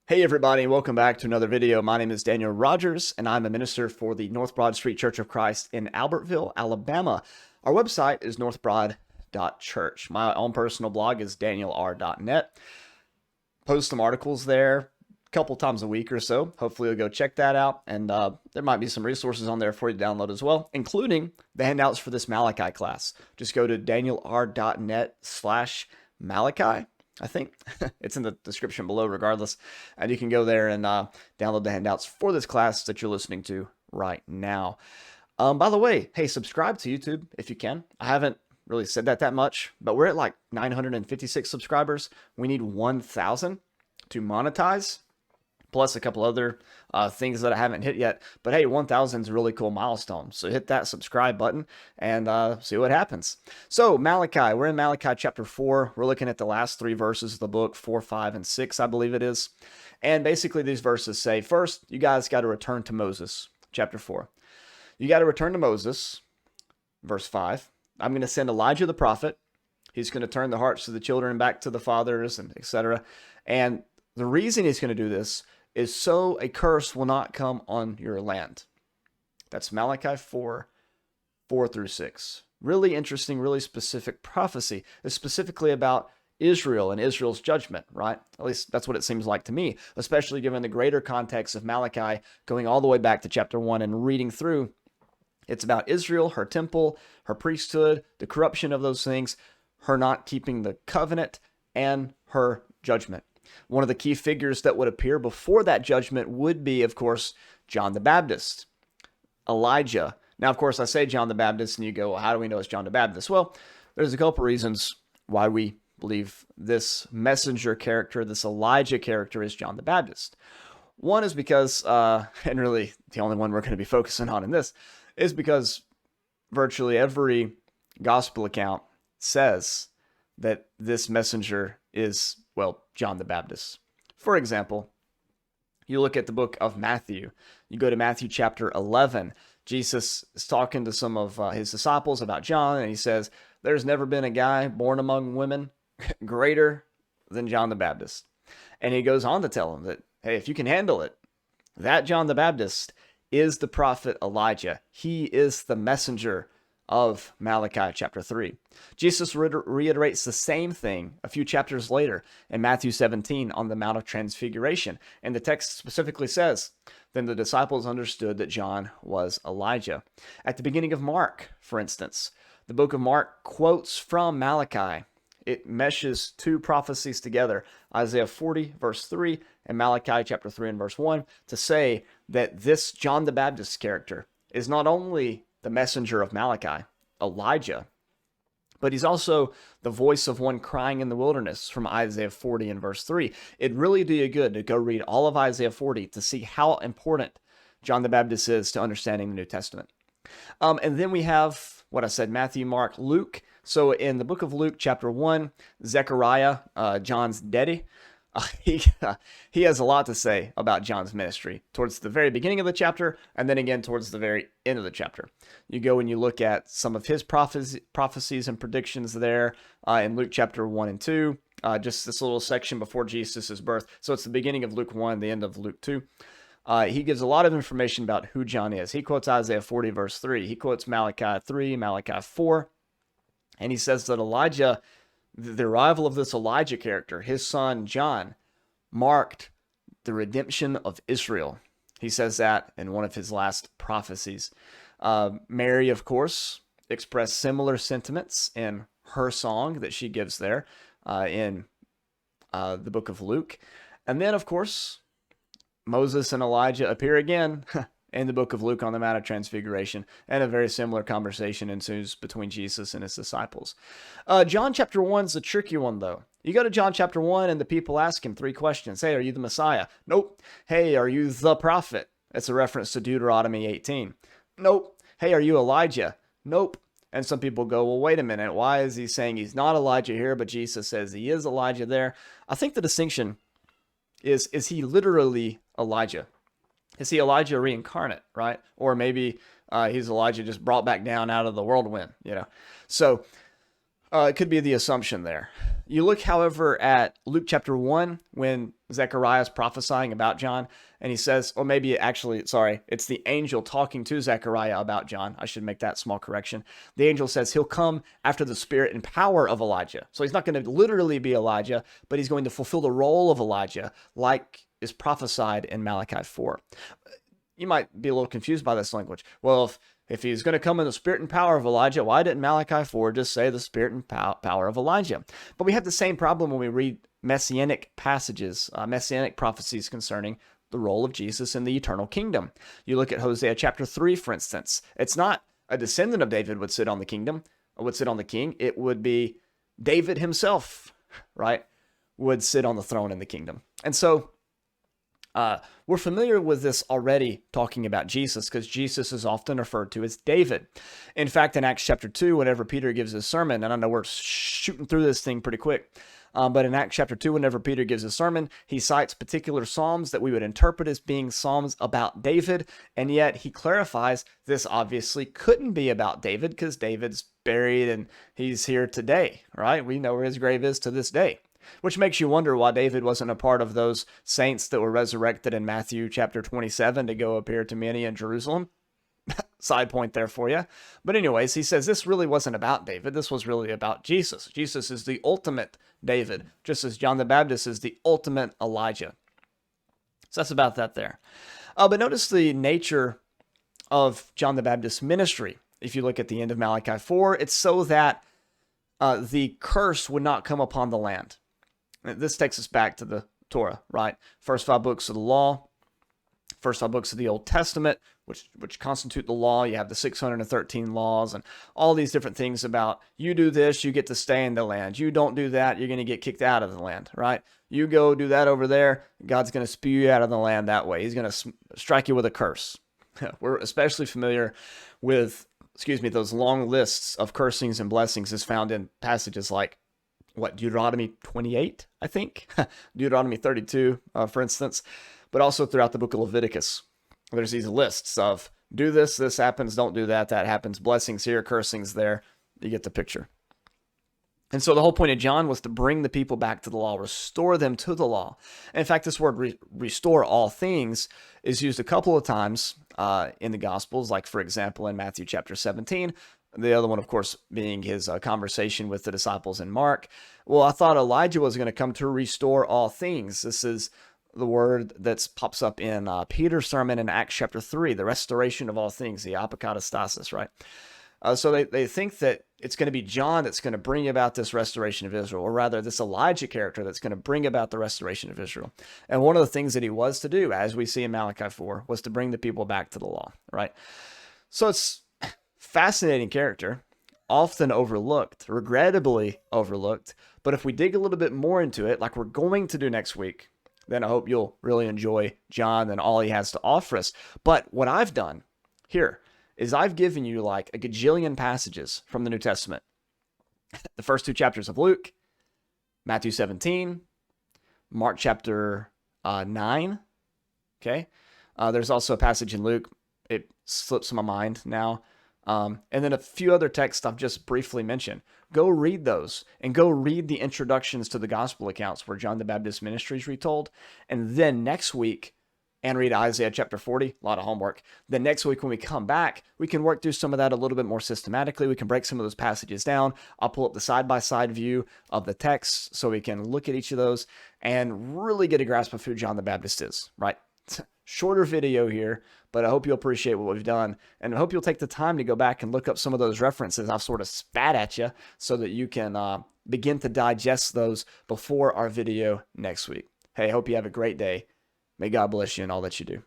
Hey everybody, welcome back to another video. My name is Daniel Rogers, and I'm a minister for the North Broad Street Church of Christ in Albertville, Alabama. Our website is northbroad.church. My own personal blog is danielr.net. Post some articles there a couple times a week or so. Hopefully you'll go check that out, and there might be some resources on there for you to download as well, including the handouts for this Malachi class. Just go to danielr.net/Malachi. I think it's in the description below regardless. And you can go there and download the handouts for this class that you're listening to right now. By the way, hey, subscribe to YouTube if you can. I haven't really said that much, but we're at like 956 subscribers. We need 1,000 to monetize, plus a couple other things that I haven't hit yet. But hey, 1,000 is a really cool milestone. So hit that subscribe button and see what happens. So Malachi, we're in Malachi chapter 4. We're looking at the last three verses of the book, 4, 5, and 6, I believe it is. And basically these verses say, first, you guys got to return to Moses, chapter 4. You got to return to Moses, verse 5. I'm going to send Elijah the prophet. He's going to turn the hearts of the children back to the fathers, and etc. And the reason he's going to do this is so a curse will not come on your land. That's Malachi 4, 4 through 6. Really interesting, really specific prophecy. It's specifically about Israel and Israel's judgment, right? At least that's what it seems like to me, especially given the greater context of Malachi going all the way back to chapter 1 and reading through. It's about Israel, her temple, her priesthood, the corruption of those things, her not keeping the covenant, and her judgment. One of the key figures that would appear before that judgment would be, of course, John the Baptist, Elijah. Now, of course, I say John the Baptist, and you go, well, how do we know it's John the Baptist? Well, there's a couple reasons why we believe this messenger character, this Elijah character, is John the Baptist. One is because, and really the only one we're going to be focusing on in this, is because virtually every gospel account says that this messenger is, well, John the Baptist. For example, you look at the book of Matthew. You go to Matthew chapter 11. Jesus is talking to some of his disciples about John, and he says, there's never been a guy born among women greater than John the Baptist. And he goes on to tell them that, hey, if you can handle it, that John the Baptist is the prophet Elijah. He is the messenger of Malachi chapter 3. Jesus reiterates the same thing a few chapters later in Matthew 17 on the Mount of Transfiguration. And the text specifically says, then the disciples understood that John was Elijah. At the beginning of Mark, for instance, the book of Mark quotes from Malachi. It meshes two prophecies together, Isaiah 40 verse 3 and Malachi chapter 3 and verse 1, to say that this John the Baptist character is not only the messenger of Malachi, Elijah, but he's also the voice of one crying in the wilderness from Isaiah 40 and verse 3. It'd really do you good to go read all of Isaiah 40 to see how important John the Baptist is to understanding the New Testament. And then we have what I said, Matthew, Mark, Luke. So in the book of Luke, chapter 1, Zechariah, John's daddy, he has a lot to say about John's ministry towards the very beginning of the chapter, and then again towards the very end of the chapter. You go and you look at some of his prophecies and predictions there in Luke chapter 1 and 2, just this little section before Jesus' birth. So it's the beginning of Luke 1, the end of Luke 2. He gives a lot of information about who John is. He quotes Isaiah 40 verse 3. He quotes Malachi 3, Malachi 4, and he says that Elijah, the arrival of this Elijah character, his son John, marked the redemption of Israel. He says that in one of his last prophecies. Mary, of course, expressed similar sentiments in her song that she gives there in the book of Luke. And then, of course, Moses and Elijah appear again in the book of Luke on the Mount of Transfiguration, and a very similar conversation ensues between Jesus and his disciples. John chapter 1 is a tricky one, though. You go to John chapter 1, and the people ask him three questions. Hey, are you the Messiah? Nope. Hey, are you the prophet? It's a reference to Deuteronomy 18. Nope. Hey, are you Elijah? Nope. And some people go, well, wait a minute. Why is he saying he's not Elijah here, but Jesus says he is Elijah there? I think the distinction is he literally Elijah? Is he Elijah reincarnate, right? Or maybe he's Elijah just brought back down out of the whirlwind, you know? So it could be the assumption there. You look, however, at Luke chapter 1 when Zechariah is prophesying about John, and he says, or maybe actually, sorry, it's the angel talking to Zechariah about John. I should make that small correction. The angel says he'll come after the spirit and power of Elijah. So he's not going to literally be Elijah, but he's going to fulfill the role of Elijah, like is prophesied in Malachi 4. You might be a little confused by this language. Well, if he's going to come in the spirit and power of Elijah, why didn't Malachi 4 just say the spirit and power of Elijah? But we have the same problem when we read messianic passages, messianic prophecies concerning the role of Jesus in the eternal kingdom. You look at Hosea chapter 3, for instance. It's not a descendant of David would sit on the kingdom, or would sit on the king. It would be David himself, right, would sit on the throne in the kingdom. And so we're familiar with this already talking about Jesus, because Jesus is often referred to as David. In fact, in Acts chapter 2, whenever Peter gives his sermon, and I know we're shooting through this thing pretty quick, but in Acts chapter 2, whenever Peter gives his sermon, he cites particular psalms that we would interpret as being psalms about David, and yet he clarifies this obviously couldn't be about David because David's buried and he's here today, right? We know where his grave is to this day. Which makes you wonder why David wasn't a part of those saints that were resurrected in Matthew chapter 27 to go appear to many in Jerusalem. Side point there for you. But anyways, he says this really wasn't about David. This was really about Jesus. Jesus is the ultimate David, just as John the Baptist is the ultimate Elijah. So that's about that there. But notice the nature of John the Baptist's ministry. If you look at the end of Malachi 4, it's so that the curse would not come upon the land. This takes us back to the Torah, right? First 5 books of the law, first 5 books of the Old Testament, which constitute the law. You have the 613 laws and all these different things about you do this, you get to stay in the land. You don't do that, you're going to get kicked out of the land, right? You go do that over there, God's going to spew you out of the land that way. He's going to strike you with a curse. We're especially familiar with, those long lists of cursings and blessings is found in passages like Deuteronomy 28, I think, Deuteronomy 32, for instance, but also throughout the book of Leviticus. There's these lists of do this, this happens, don't do that, that happens, blessings here, cursings there. You get the picture. And so the whole point of John was to bring the people back to the law, restore them to the law. And in fact, this word restore all things is used a couple of times in the Gospels, like, for example, in Matthew chapter 17. The other one, of course, being his conversation with the disciples in Mark. Well, I thought Elijah was going to come to restore all things. This is the word that pops up in Peter's sermon in Acts chapter 3, the restoration of all things, the apokatastasis, right? So they think that it's going to be John that's going to bring about this restoration of Israel, or rather this Elijah character that's going to bring about the restoration of Israel. And one of the things that he was to do, as we see in Malachi 4, was to bring the people back to the law, right? So it's fascinating character, often overlooked, regrettably overlooked. But if we dig a little bit more into it, like we're going to do next week, then I hope you'll really enjoy John and all he has to offer us. But what I've done here is I've given you like a gajillion passages from the New Testament. The first 2 chapters of Luke, Matthew 17, Mark chapter 9. Okay. There's also a passage in Luke. It slips my mind now. And then a few other texts I've just briefly mentioned. Go read those and go read the introductions to the gospel accounts where John the Baptist's ministry is retold. And then next week, and read Isaiah chapter 40, a lot of homework. Then next week when we come back, we can work through some of that a little bit more systematically. We can break some of those passages down. I'll pull up the side-by-side view of the text so we can look at each of those and really get a grasp of who John the Baptist is, right? Shorter video here, but I hope you'll appreciate what we've done. And I hope you'll take the time to go back and look up some of those references I've sort of spat at you so that you can begin to digest those before our video next week. Hey, I hope you have a great day. May God bless you in all that you do.